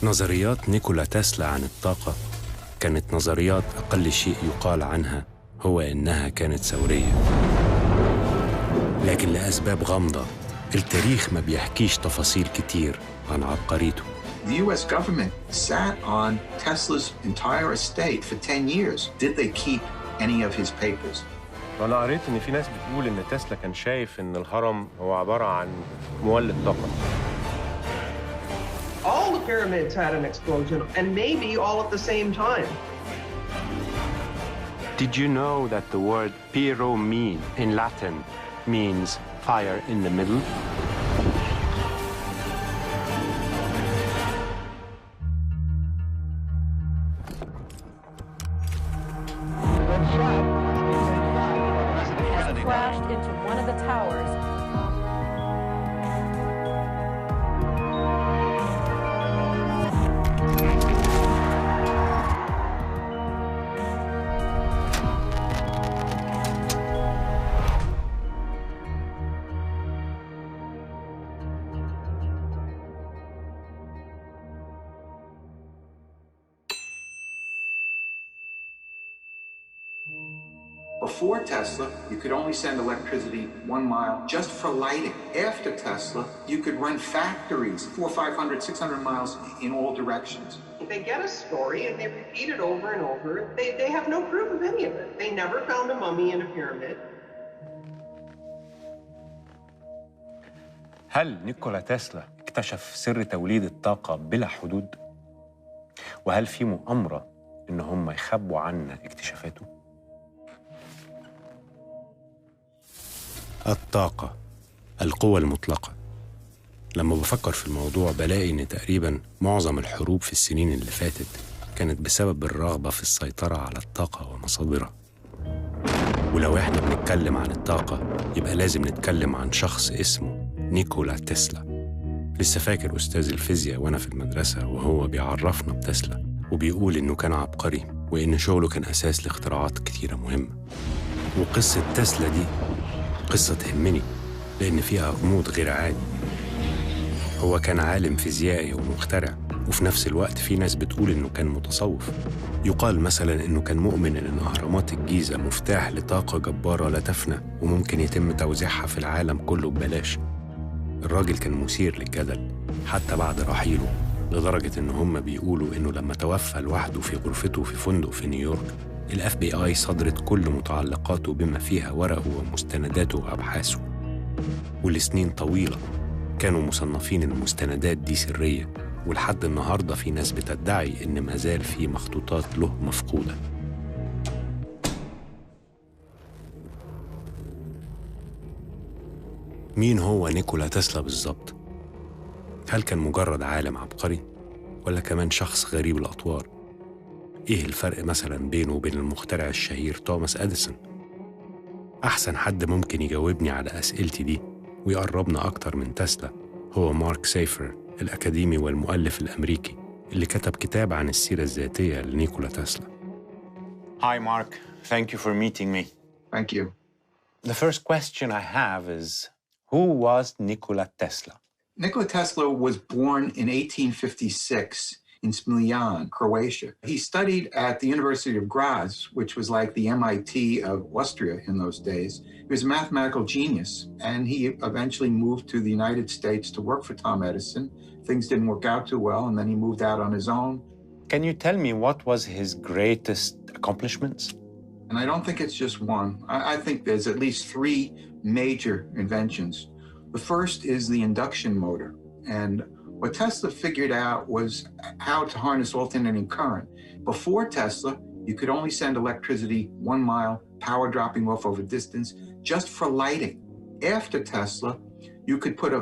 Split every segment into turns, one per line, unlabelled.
نظريات نيكولا تسلا عن الطاقة كانت نظريات أقل شيء يقال عنها هو إنها كانت ثورية. لكن لأسباب غامضة التاريخ ما بيحكيش تفاصيل كتير عن عبقريته.
The U.S. government sat on Tesla's entire estate for 10 years. Did they keep any of his papers?
أنا قريت إن في ناس بتقول إن تسلا كان شايف إن الهرم هو عبارة عن مولد طاقة.
All the pyramids had an explosion, and maybe all at the same time.
Did you know that the word pyromene in Latin means fire in the middle?
Crashed into one of the towers.
Before Tesla, you could only send electricity 1 mile just for lighting. After Tesla, you could run factories 400, 500, 600 miles in all directions.
They get a story and they repeat it over and over. They have no proof of any of it. They never found a mummy in a pyramid.
هل نيكولا تسلا اكتشف سر توليد الطاقة بلا حدود؟ وهل في مؤامرة إن هم يخبوا عنا اكتشافاته؟
الطاقة، القوة المطلقة. لما بفكر في الموضوع بلاقي إن تقريباً معظم الحروب في السنين اللي فاتت كانت بسبب الرغبة في السيطرة على الطاقة ومصادرها. ولو إحنا بنتكلم عن الطاقة يبقى لازم نتكلم عن شخص اسمه نيكولا تسلا. لسه فاكر أستاذ الفيزياء وأنا في المدرسة وهو بيعرفنا بتسلا وبيقول إنه كان عبقري وإن شغله كان أساس لاختراعات كتيرة مهمة. وقصة تسلا دي قصة تهمني لأن فيها غموض غير عادي. هو كان عالم فيزيائي ومخترع، وفي نفس الوقت في ناس بتقول إنه كان متصوف. يقال مثلاً إنه كان مؤمن إن أهرامات الجيزة مفتاح لطاقة جبارة لا تفنى وممكن يتم توزيعها في العالم كله ببلاش. الراجل كان مثير للجدل حتى بعد رحيله، لدرجة إن هم بيقولوا إنه لما توفى لوحده في غرفته في فندق في نيويورك ال FBI صدرت كل متعلقاته بما فيها ورقه ومستنداته وأبحاثه. ولسنين طويلة كانوا مصنفين المستندات دي سرية، ولحد النهاردة في ناس بتدعي إن ما زال في مخطوطات له مفقودة. مين هو نيكولا تسلا بالظبط؟ هل كان مجرد عالم عبقري؟ ولا كمان شخص غريب الأطوار؟ إيه الفرق مثلاً بينه وبين المخترع الشهير توماس أديسون؟ أحسن حد ممكن يجاوبني على أسئلتي دي ويقربنا أكتر من تسلا هو مارك سيفر، الأكاديمي والمؤلف الأمريكي اللي كتب كتاب عن السيرة الذاتية لنيكولا تسلا.
Hi Mark, thank you for meeting me.
Thank you.
The first question I have is, who was Nikola Tesla?
Nikola Tesla was born in 1856 in Smiljan, Croatia. He studied at the University of Graz, which was like the MIT of Austria in those days. He was a mathematical genius, and he eventually moved to the United States to work for Tom Edison. Things didn't work out too well, and then he moved out on his own.
Can you tell me what was his greatest accomplishments?
And I don't think it's just one. I think there's at least 3 major inventions. The first is the induction motor. And what Tesla figured out was how to harness alternating current. Before Tesla, you could only send electricity 1 mile, power dropping off over distance, just for lighting. After Tesla, you could put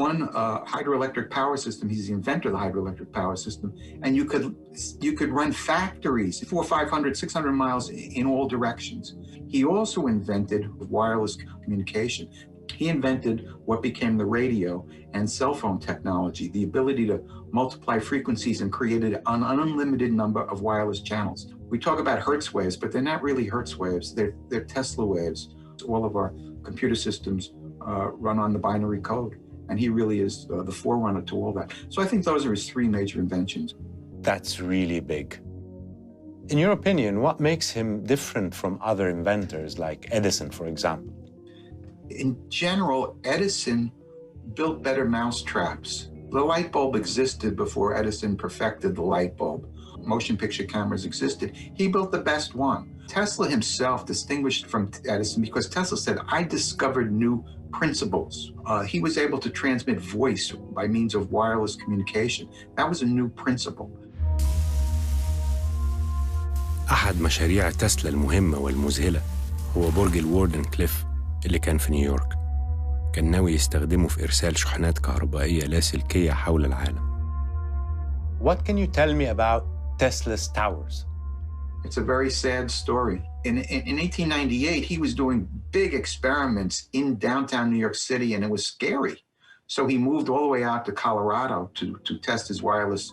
one hydroelectric power system. He's the inventor of the hydroelectric power system. And you could run factories 400, 500, 600 miles in all directions. He also invented wireless communication. He invented what became the radio and cell phone technology, the ability to multiply frequencies and create an unlimited number of wireless channels. We talk about Hertz waves, but they're not really Hertz waves. They're Tesla waves. All of our computer systems run on the binary code. And he really is the forerunner to all that. So I think those are his three major inventions.
That's really big. In your opinion, what makes him different from other inventors like Edison, for example?
In general, Edison built better mousetraps. The light bulb existed before Edison perfected the light bulb. Motion picture cameras existed. He built the best one. Tesla himself distinguished from Edison because Tesla said, I discovered new principles. He was able to transmit voice by means of wireless communication. That was a new principle.
أحد مشاريع تسلا المهمة والمذهلة هو برج الوردن كليف اللي كان في نيويورك. كان ناوي يستخدمه في إرسال شحنات كهربائية لاسلكية حول العالم.
What can you tell me about Tesla's towers?
It's a very sad story. In 1898, he was doing big experiments in downtown New York City, and it was scary. So he moved all the way out to Colorado to test his wireless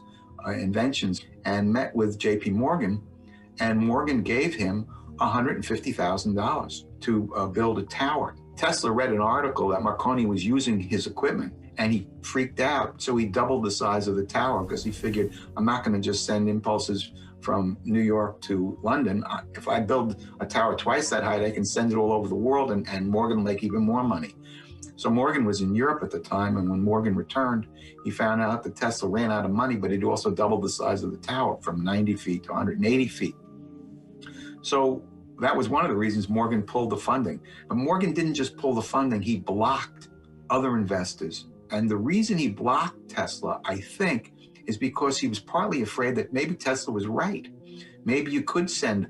inventions and met with J.P. Morgan, and Morgan gave him $150,000 to build a tower. Tesla read an article that Marconi was using his equipment, and he freaked out. So he doubled the size of the tower because he figured, I'm not going to just send impulses from New York to London. If I build a tower twice that height, I can send it all over the world, and Morgan will make even more money. So Morgan was in Europe at the time, and when Morgan returned, he found out that Tesla ran out of money, but he'd also doubled the size of the tower from 90 feet to 180 feet. So that was one of the reasons Morgan pulled the funding. But Morgan didn't just pull the funding, he blocked other investors. And the reason he blocked Tesla, I think, is because he was partly afraid that maybe Tesla was right. Maybe you could send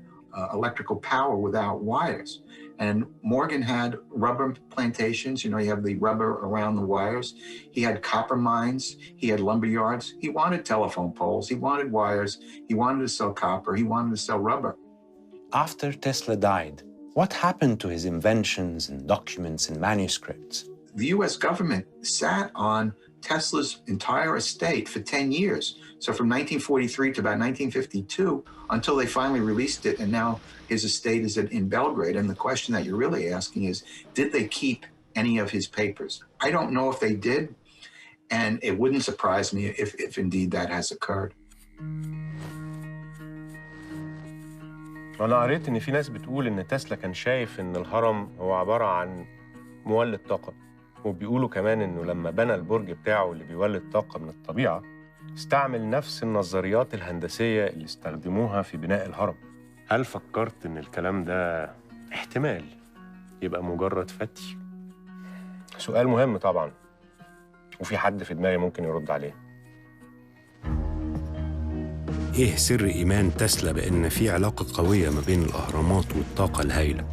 electrical power without wires. And Morgan had rubber plantations, you have the rubber around the wires. He had copper mines, he had lumber yards. He wanted telephone poles, he wanted wires, he wanted to sell copper, he wanted to sell rubber.
After Tesla died, what happened to his inventions and documents and manuscripts?
The US government sat on Tesla's entire estate for 10 years. So from 1943 to about 1952, until they finally released it, and now his estate is in Belgrade. And the question that you're really asking is, did they keep any of his papers? I don't know if they did, and it wouldn't surprise me if indeed that has occurred.
أنا قريت إن في ناس بتقول إن تسلا كان شايف إن الهرم هو عبارة عن مولد طاقة، وبيقولوا كمان إنه لما بنى البرج بتاعه اللي بيولد طاقة من الطبيعة استعمل نفس النظريات الهندسية اللي استخدموها في بناء الهرم.
هل فكرت إن الكلام ده احتمال يبقى مجرد فتي؟
سؤال مهم طبعاً، وفي حد في دماغي ممكن يرد عليه.
إيه سر إيمان تسلا بأن في علاقة قوية ما بين الأهرامات والطاقة الهائلة؟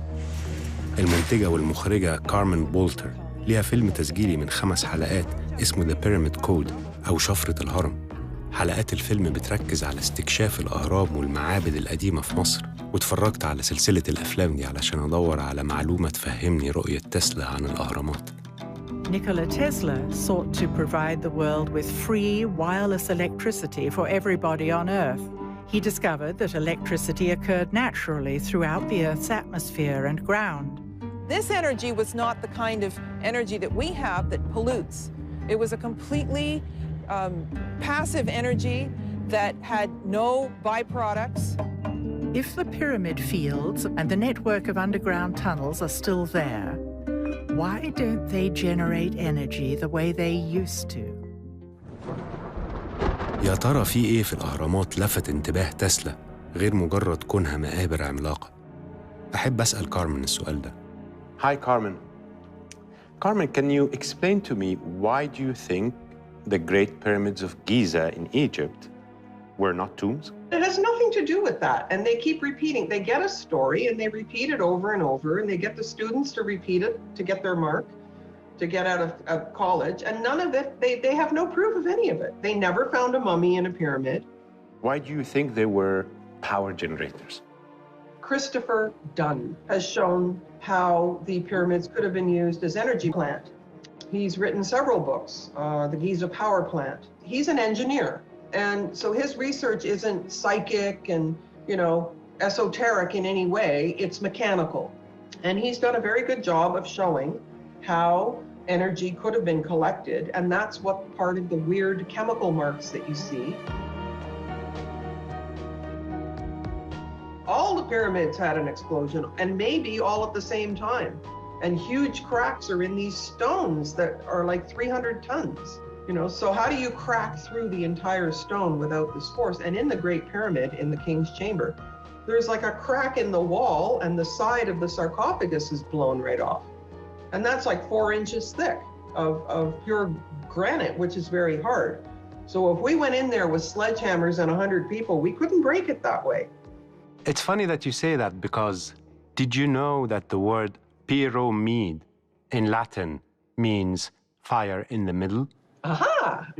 المنتجة والمخرجة كارمن بولتر ليها فيلم تسجيلي من 5 حلقات اسمه The Pyramid Code أو شفرة الهرم. حلقات الفيلم بتركز على استكشاف الأهرام والمعابد القديمة في مصر، واتفرجت على سلسلة الأفلام دي علشان أدور على معلومة تفهمني رؤية تسلا عن الأهرامات.
Nikola Tesla sought to provide the world with free wireless electricity for everybody on Earth. He discovered that electricity occurred naturally throughout the Earth's atmosphere and ground.
This energy was not the kind of energy that we have that pollutes. It was a completely passive energy that had no byproducts.
If the pyramid fields and the network of underground tunnels are still there, why don't they generate energy the way they used to?
يا ترى في إيه في الأهرامات لفت انتباه تسلا غير مجرد كونها مقابر عملاقة؟ أحب أسأل كارمن السؤال ده.
Hi, Carmen. Carmen, can you explain to me why do you think the Great Pyramids of Giza in Egypt were not tombs?
It has nothing to do with that. And they keep repeating. They get a story and they repeat it over and over, and they get the students to repeat it to get their mark, to get out of college. And none of it, they have no proof of any of it. They never found a mummy in a pyramid.
Why do you think they were power generators?
Christopher Dunn has shown how the pyramids could have been used as energy plant. He's written several books, the Giza Power Plant. He's an engineer. And so his research isn't psychic and, esoteric in any way. It's mechanical. And he's done a very good job of showing how energy could have been collected, and that's what part of the weird chemical marks that you see. All the pyramids had an explosion, and maybe all at the same time. And huge cracks are in these stones that are like 300 tons. So how do you crack through the entire stone without this force? And in the Great Pyramid, in the King's Chamber, there's like a crack in the wall, and the side of the sarcophagus is blown right off. And that's like 4 inches thick of pure granite, which is very hard. So if we went in there with sledgehammers and 100 people, we couldn't break it that way.
It's funny that you say that, because did you know that the word pyramid in Latin means fire in the middle?
Aha!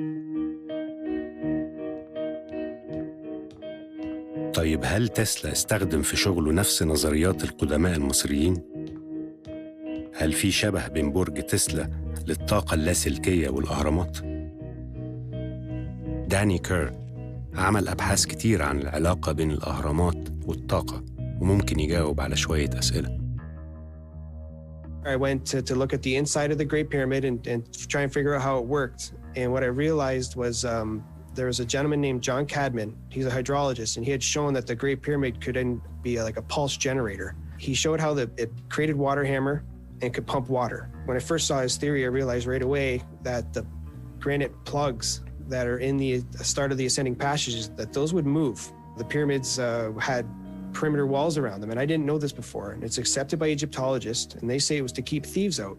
طيب هل تسلا استخدم في شغله نفس نظريات القدماء المصريين؟ هل في شبه بين برج تسلا للطاقة اللاسلكية والأهرامات؟ داني كير عمل أبحاث كتير عن العلاقة بين الأهرامات والطاقة، وممكن يجاوب على شوية أسئلة.
I went to look at the inside of the Great Pyramid and try and figure out how it worked. And what I realized was there was a gentleman named John Cadman. He's a hydrologist, and he had shown that the Great Pyramid could be like a pulse generator. He showed how it created water hammer and could pump water. When I first saw his theory, I realized right away that the granite plugs that are in the start of the ascending passages, that those would move. The pyramids had perimeter walls around them, and I didn't know this before, and it's accepted by Egyptologists, and they say it was to keep thieves out.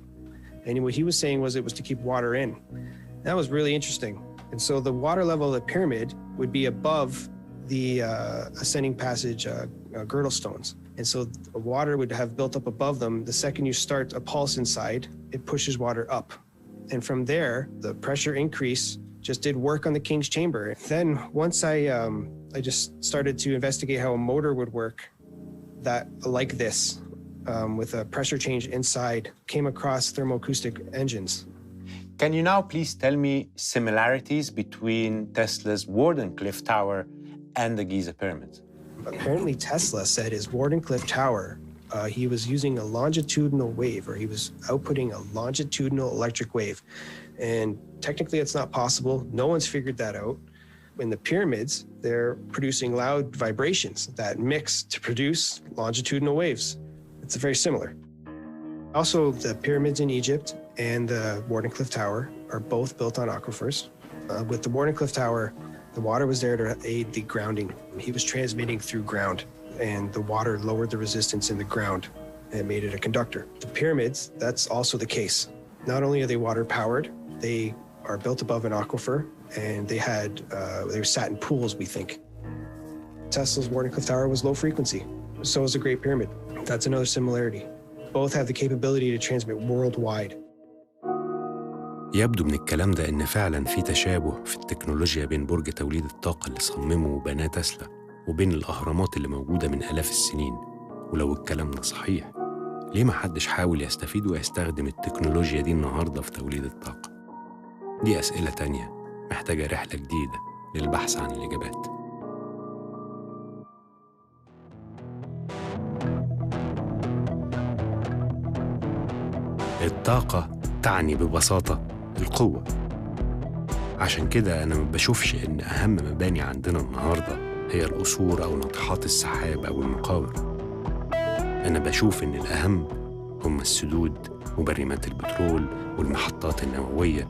And what he was saying was it was to keep water in. That was really interesting. And so the water level of the pyramid would be above the ascending passage girdle stones. And so the water would have built up above them. The second you start a pulse inside, it pushes water up. And from there, the pressure increase just did work on the King's Chamber. Then once I just started to investigate how a motor would work that like this, with a pressure change inside, came across thermoacoustic engines.
Can you now please tell me similarities between Tesla's Wardenclyffe Tower and the Giza pyramids?
Apparently Tesla said his Wardenclyffe Tower, he was using a longitudinal wave, or he was outputting a longitudinal electric wave. And technically it's not possible. No one's figured that out. In the pyramids, they're producing loud vibrations that mix to produce longitudinal waves. It's very similar. Also, the pyramids in Egypt and the Wardenclyffe Tower are both built on aquifers. With the Wardenclyffe Tower, the water was there to aid the grounding. He was transmitting through ground, and the water lowered the resistance in the ground and made it a conductor. The pyramids, that's also the case. Not only are they water powered, they are built above an aquifer, and they sat in pools, we think. Tesla's Wardenclyffe Tower was low frequency. So is the Great Pyramid. That's another similarity. Both have the capability to transmit worldwide.
يبدو من الكلام ده إن فعلاً في تشابه في التكنولوجيا بين برج توليد الطاقة اللي صممه وبناه تسلا وبين الأهرامات اللي موجودة من آلاف السنين. ولو الكلام ده صحيح، ليه ما حدش حاول يستفيد ويستخدم التكنولوجيا دي النهاردة في توليد الطاقة؟ دي أسئلة تانية محتاجة رحلة جديدة للبحث عن الإجابات. الطاقة تعني ببساطة القوة. عشان كده أنا ما بشوفش إن أهم مباني عندنا النهاردة هي القصور أو ناطحات السحاب أو المقابر. أنا بشوف إن الأهم هم السدود، مبرمات البترول والمحطات النووية،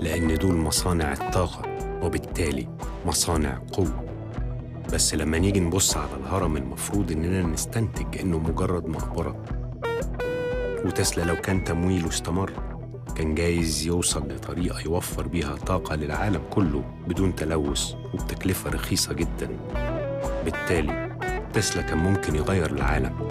لأن دول مصانع الطاقة وبالتالي مصانع قوة. بس لما نيجي نبص على الهرم المفروض إننا نستنتج إنه مجرد مقبرة. وتسلا لو كان تمويله استمر كان جايز يوصل لطريقة يوفر بيها طاقة للعالم كله بدون تلوث وبتكلفة رخيصة جداً. بالتالي تسلا كان ممكن يغير العالم.